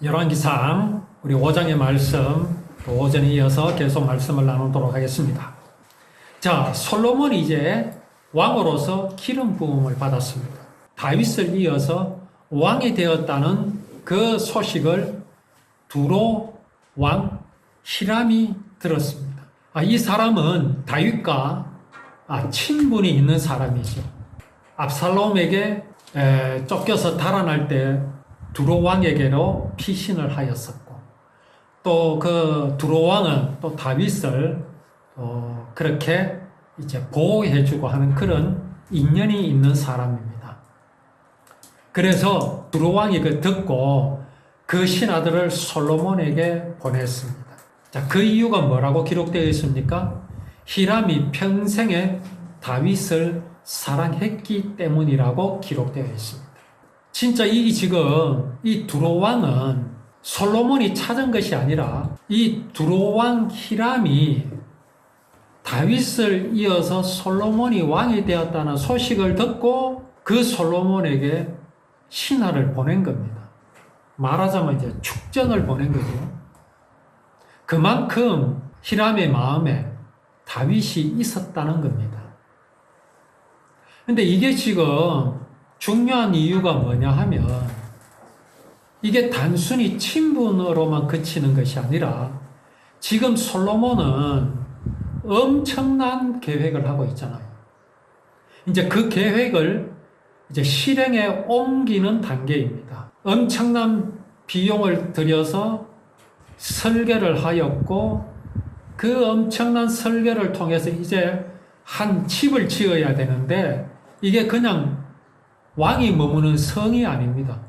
열왕기상 우리 5장의 말씀 또 오전에 이어서 계속 말씀을 나누도록 하겠습니다. 자, 솔로몬이 이제 왕으로서 기름 부음을 받았습니다. 다윗을 이어서 왕이 되었다는 그 소식을 두로 왕 히람이 들었습니다. 이 사람은 다윗과 친분이 있는 사람이죠. 압살롬에게 쫓겨서 달아날 때 두로 왕에게로 피신을 하였었고, 또 그 두로 왕은 또 다윗을 그렇게 이제 보호해주고 하는 그런 인연이 있는 사람입니다. 그래서 두로 왕이 그 듣고 그 신하들을 솔로몬에게 보냈습니다. 자, 그 이유가 뭐라고 기록되어 있습니까? 히람이 평생에 다윗을 사랑했기 때문이라고 기록되어 있습니다. 진짜 지금 이 두로 왕은 솔로몬이 찾은 것이 아니라 이 두로 왕 히람이 다윗을 이어서 솔로몬이 왕이 되었다는 소식을 듣고 그 솔로몬에게 신하를 보낸 겁니다. 말하자면 이제 축전을 보낸 거죠. 그만큼 히람의 마음에 다윗이 있었다는 겁니다. 근데 이게 지금 중요한 이유가 뭐냐 하면 이게 단순히 친분으로만 그치는 것이 아니라 지금 솔로몬은 엄청난 계획을 하고 있잖아요. 이제 그 계획을 이제 실행에 옮기는 단계입니다. 엄청난 비용을 들여서 설계를 하였고 그 엄청난 설계를 통해서 이제 한 집을 지어야 되는데 이게 그냥 왕이 머무는 성이 아닙니다.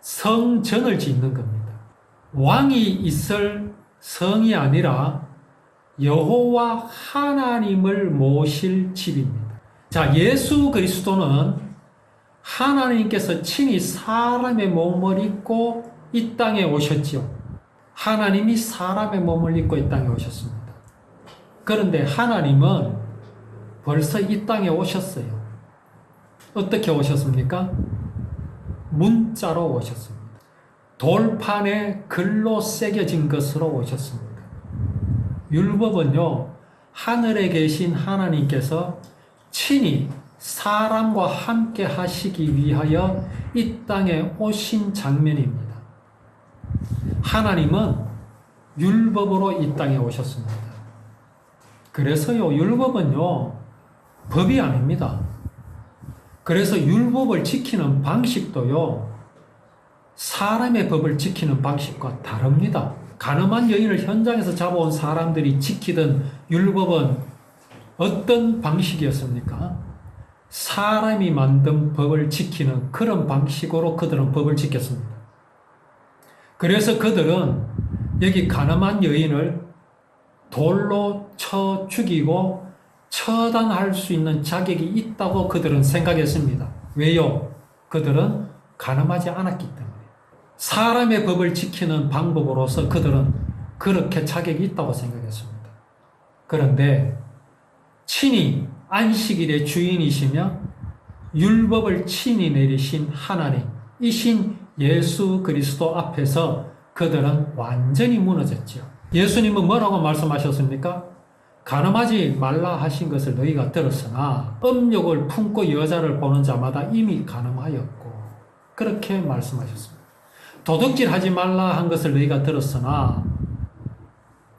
성전을 짓는 겁니다. 왕이 있을 성이 아니라 여호와 하나님을 모실 집입니다. 자, 예수 그리스도는 하나님께서 친히 사람의 몸을 입고 이 땅에 오셨지요. 하나님이 사람의 몸을 입고 이 땅에 오셨습니다. 그런데 하나님은 벌써 이 땅에 오셨어요. 어떻게 오셨습니까? 문자로 오셨습니다. 돌판에 글로 새겨진 것으로 오셨습니다. 율법은요, 하늘에 계신 하나님께서 친히 사람과 함께 하시기 위하여 이 땅에 오신 장면입니다. 하나님은 율법으로 이 땅에 오셨습니다. 그래서요, 율법은요, 법이 아닙니다. 그래서 율법을 지키는 방식도요, 사람의 법을 지키는 방식과 다릅니다. 간음한 여인을 현장에서 잡아온 사람들이 지키던 율법은 어떤 방식이었습니까? 사람이 만든 법을 지키는 그런 방식으로 그들은 법을 지켰습니다. 그래서 그들은 여기 간음한 여인을 돌로 쳐 죽이고 처단할 수 있는 자격이 있다고 그들은 생각했습니다. 왜요? 그들은 간음하지 않았기 때문에. 사람의 법을 지키는 방법으로서 그들은 그렇게 자격이 있다고 생각했습니다. 그런데 친히 안식일의 주인이시며 율법을 친히 내리신 하나님이신 예수 그리스도 앞에서 그들은 완전히 무너졌죠. 예수님은 뭐라고 말씀하셨습니까? 간음하지 말라 하신 것을 너희가 들었으나 음욕을 품고 여자를 보는 자마다 이미 간음하였고, 그렇게 말씀하셨습니다. 도둑질하지 말라 한 것을 너희가 들었으나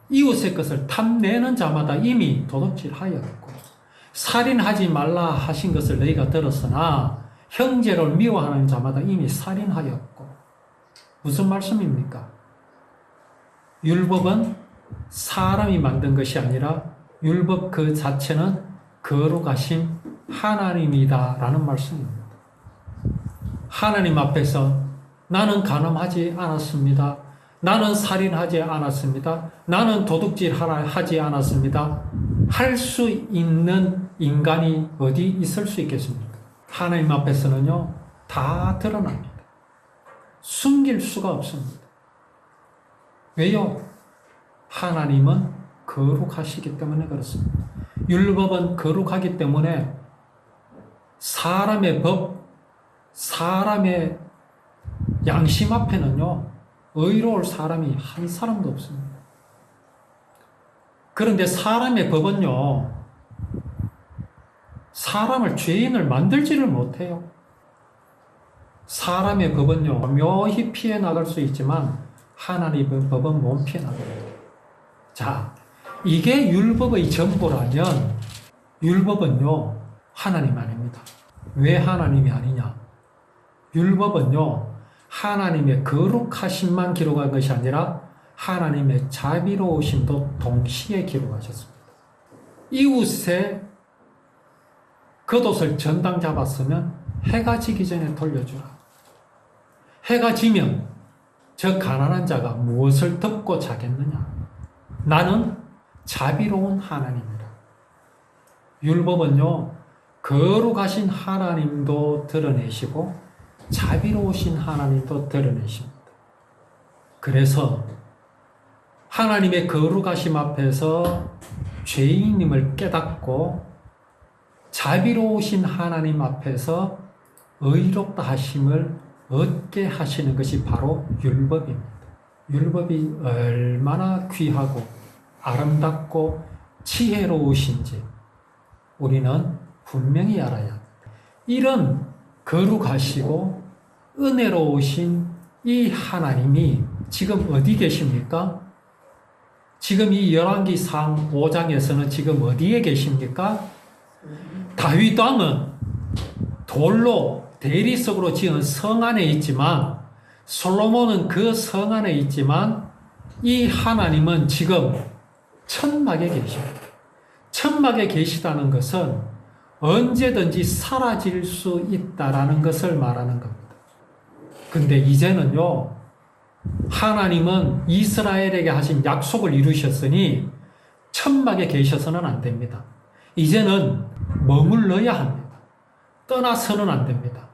이웃의 것을 탐내는 자마다 이미 도둑질하였고, 살인하지 말라 하신 것을 너희가 들었으나 형제를 미워하는 자마다 이미 살인하였고. 무슨 말씀입니까? 율법은 사람이 만든 것이 아니라 율법 그 자체는 거룩하신 하나님이다라는 말씀입니다. 하나님 앞에서 나는 간음하지 않았습니다. 나는 살인하지 않았습니다. 나는 도둑질하지 않았습니다. 할 수 있는 인간이 어디 있을 수 있겠습니까? 하나님 앞에서는요, 다 드러납니다. 숨길 수가 없습니다. 왜요? 하나님은 거룩하시기 때문에 그렇습니다. 율법은 거룩하기 때문에 사람의 법, 사람의 양심 앞에는요, 의로울 사람이 한 사람도 없습니다. 그런데 사람의 법은요, 사람을 죄인을 만들지를 못해요. 사람의 법은요, 묘히 피해 나갈 수 있지만 하나님의 법은 못 피해 나갑니다. 자, 이게 율법의 전부라면 율법은요, 하나님 아닙니다. 왜 하나님이 아니냐? 율법은요, 하나님의 거룩하심만 기록한 것이 아니라 하나님의 자비로우심도 동시에 기록하셨습니다. 이웃의 겉옷을 전당 잡았으면 해가 지기 전에 돌려주라. 해가 지면 저 가난한 자가 무엇을 덮고 자겠느냐? 나는 자비로운 하나님이다. 율법은요, 거룩하신 하나님도 드러내시고 자비로우신 하나님도 드러내십니다. 그래서 하나님의 거룩하심 앞에서 죄인임을 깨닫고 자비로우신 하나님 앞에서 의롭다 하심을 얻게 하시는 것이 바로 율법입니다. 율법이 얼마나 귀하고 아름답고 지혜로우신지 우리는 분명히 알아야 합니다. 이런 거룩하시고 은혜로우신 이 하나님이 지금 어디 계십니까? 지금 이 열왕기상 5장에서는 지금 어디에 계십니까? 다윗 왕은 돌로 대리석으로 지은 성 안에 있지만 솔로몬은 그 성 안에 있지만 이 하나님은 지금 천막에 계십니다. 천막에 계시다는 것은 언제든지 사라질 수 있다라는 것을 말하는 겁니다. 근데 이제는요, 하나님은 이스라엘에게 하신 약속을 이루셨으니 천막에 계셔서는 안 됩니다. 이제는 머물러야 합니다. 떠나서는 안 됩니다.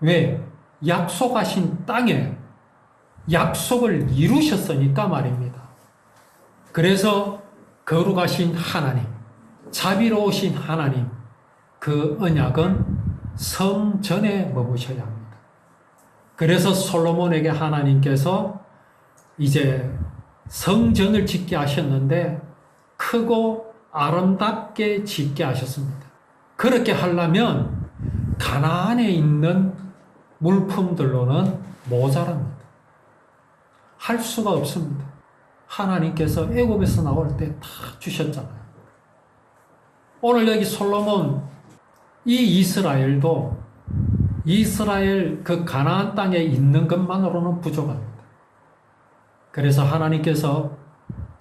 왜? 약속하신 땅에 약속을 이루셨으니까 말입니다. 그래서 거룩하신 하나님, 자비로우신 하나님, 그 언약은 성전에 머무셔야 합니다. 그래서 솔로몬에게 하나님께서 이제 성전을 짓게 하셨는데 크고 아름답게 짓게 하셨습니다. 그렇게 하려면 가나안에 있는 물품들로는 모자랍니다. 할 수가 없습니다. 하나님께서 애굽에서 나올 때 다 주셨잖아요. 오늘 여기 솔로몬, 이 이스라엘도 이스라엘 그 가나안 땅에 있는 것만으로는 부족합니다. 그래서 하나님께서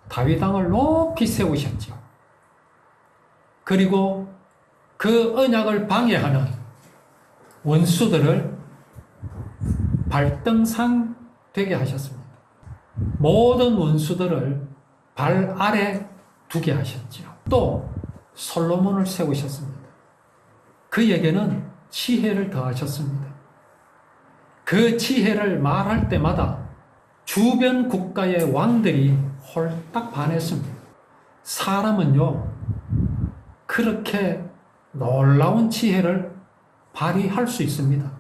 다윗 왕을 높이 세우셨죠. 그리고 그 언약을 방해하는 원수들을 발등상 되게 하셨습니다. 모든 원수들을 발 아래 두게 하셨죠. 또 솔로몬을 세우셨습니다. 그에게는 지혜를 더하셨습니다. 그 지혜를 말할 때마다 주변 국가의 왕들이 홀딱 반했습니다. 사람은요, 그렇게 놀라운 지혜를 발휘할 수 있습니다.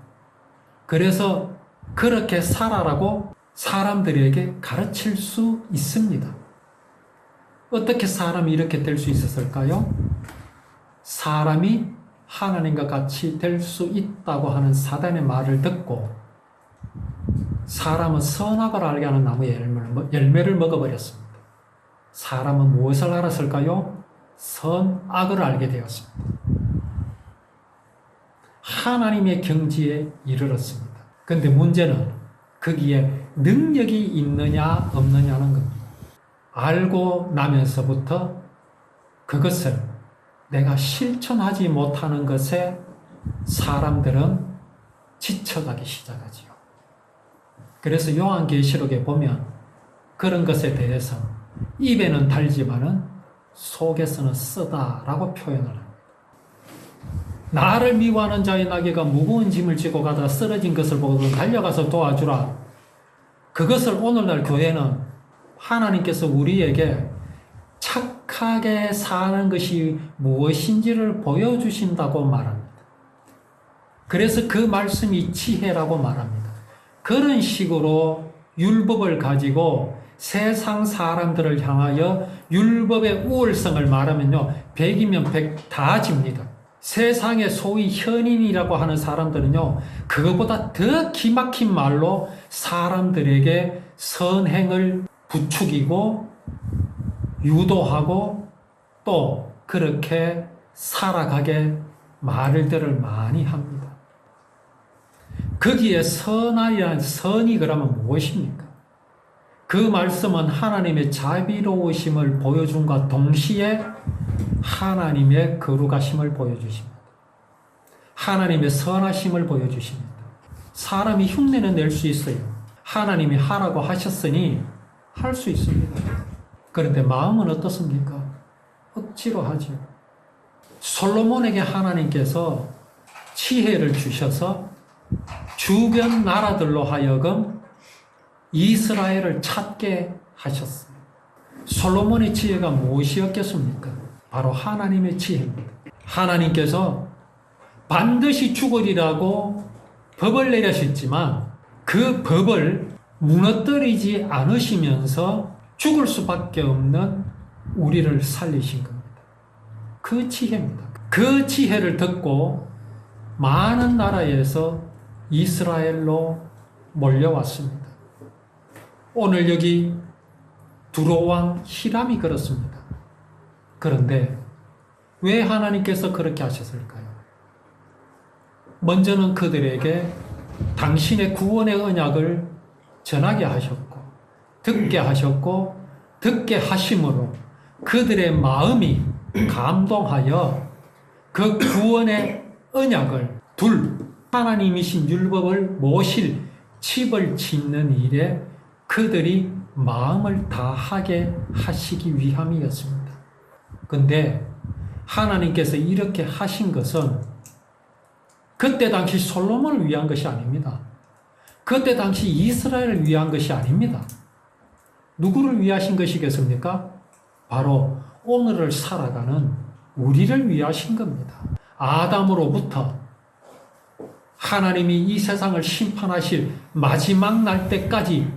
그래서 그렇게 살아라고 사람들에게 가르칠 수 있습니다. 어떻게 사람이 이렇게 될 수 있었을까요? 사람이 하나님과 같이 될 수 있다고 하는 사단의 말을 듣고 사람은 선악을 알게 하는 나무의 열매를 먹어버렸습니다. 사람은 무엇을 알았을까요? 선악을 알게 되었습니다. 하나님의 경지에 이르렀습니다. 그런데 문제는 거기에 능력이 있느냐 없느냐는 겁니다. 알고 나면서부터 그것을 내가 실천하지 못하는 것에 사람들은 지쳐가기 시작하지요. 그래서 요한계시록에 보면 그런 것에 대해서 입에는 달지만은 속에서는 쓰다라고 표현을 합니다. 나를 미워하는 자의 나귀가 무거운 짐을 지고 가다 쓰러진 것을 보고 달려가서 도와주라. 그것을 오늘날 교회는 하나님께서 우리에게 착하게 사는 것이 무엇인지를 보여주신다고 말합니다. 그래서 그 말씀이 지혜라고 말합니다. 그런 식으로 율법을 가지고 세상 사람들을 향하여 율법의 우월성을 말하면요, 100이면 100 다 집니다. 세상의 소위 현인이라고 하는 사람들은요, 그것보다 더 기막힌 말로 사람들에게 선행을 부추기고 유도하고 또 그렇게 살아가게 말들을 많이 합니다. 거기에 선이란 선이 그러면 무엇입니까? 그 말씀은 하나님의 자비로우심을 보여준과 동시에 하나님의 거룩하심을 보여주십니다. 하나님의 선하심을 보여주십니다. 사람이 흉내는 낼 수 있어요. 하나님이 하라고 하셨으니 할 수 있습니다. 그런데 마음은 어떻습니까? 억지로 하죠. 솔로몬에게 하나님께서 지혜를 주셔서 주변 나라들로 하여금 이스라엘을 찾게 하셨어요. 솔로몬의 지혜가 무엇이었겠습니까? 바로 하나님의 지혜입니다. 하나님께서 반드시 죽으리라고 법을 내리셨지만 그 법을 무너뜨리지 않으시면서 죽을 수밖에 없는 우리를 살리신 겁니다. 그 지혜입니다. 그 지혜를 듣고 많은 나라에서 이스라엘로 몰려왔습니다. 오늘 여기 두로왕 히람이 그렇습니다. 그런데 왜 하나님께서 그렇게 하셨을까요? 먼저는 그들에게 당신의 구원의 언약을 전하게 하셨고 듣게 하셨고 듣게 하심으로 그들의 마음이 감동하여 그 구원의 언약을 하나님이신 율법을 모실 칩을 짓는 일에 그들이 마음을 다하게 하시기 위함이었습니다. 근데 하나님께서 이렇게 하신 것은 그때 당시 솔로몬을 위한 것이 아닙니다. 그때 당시 이스라엘을 위한 것이 아닙니다. 누구를 위하신 것이겠습니까? 바로 오늘을 살아가는 우리를 위하신 겁니다. 아담으로부터 하나님이 이 세상을 심판하실 마지막 날 때까지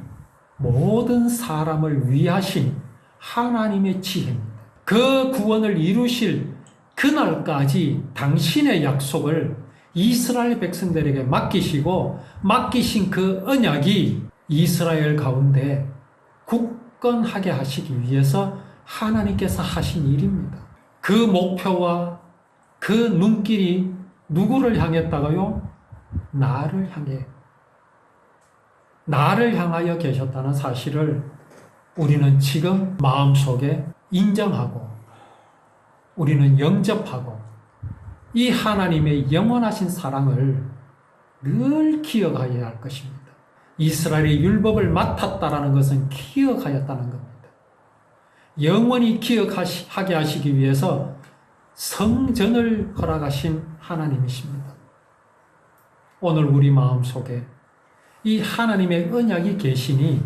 모든 사람을 위하신 하나님의 지혜입니다. 그 구원을 이루실 그날까지 당신의 약속을 이스라엘 백성들에게 맡기시고 맡기신 그 언약이 이스라엘 가운데 굳건하게 하시기 위해서 하나님께서 하신 일입니다. 그 목표와 그 눈길이 누구를 향했다고요? 나를 향하여 계셨다는 사실을 우리는 지금 마음속에 인정하고 우리는 영접하고 이 하나님의 영원하신 사랑을 늘 기억하여야 할 것입니다. 이스라엘의 율법을 맡았다라는 것은 기억하였다는 겁니다. 영원히 기억하게 하시기 위해서 성전을 허락하신 하나님이십니다. 오늘 우리 마음속에 이 하나님의 언약이 계시니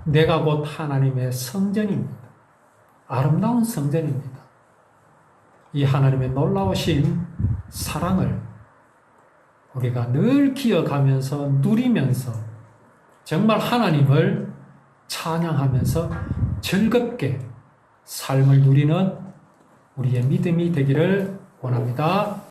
내가 곧 하나님의 성전입니다. 아름다운 성전입니다. 이 하나님의 놀라우신 사랑을 우리가 늘 기억하면서 누리면서 정말 하나님을 찬양하면서 즐겁게 삶을 누리는 우리의 믿음이 되기를 원합니다.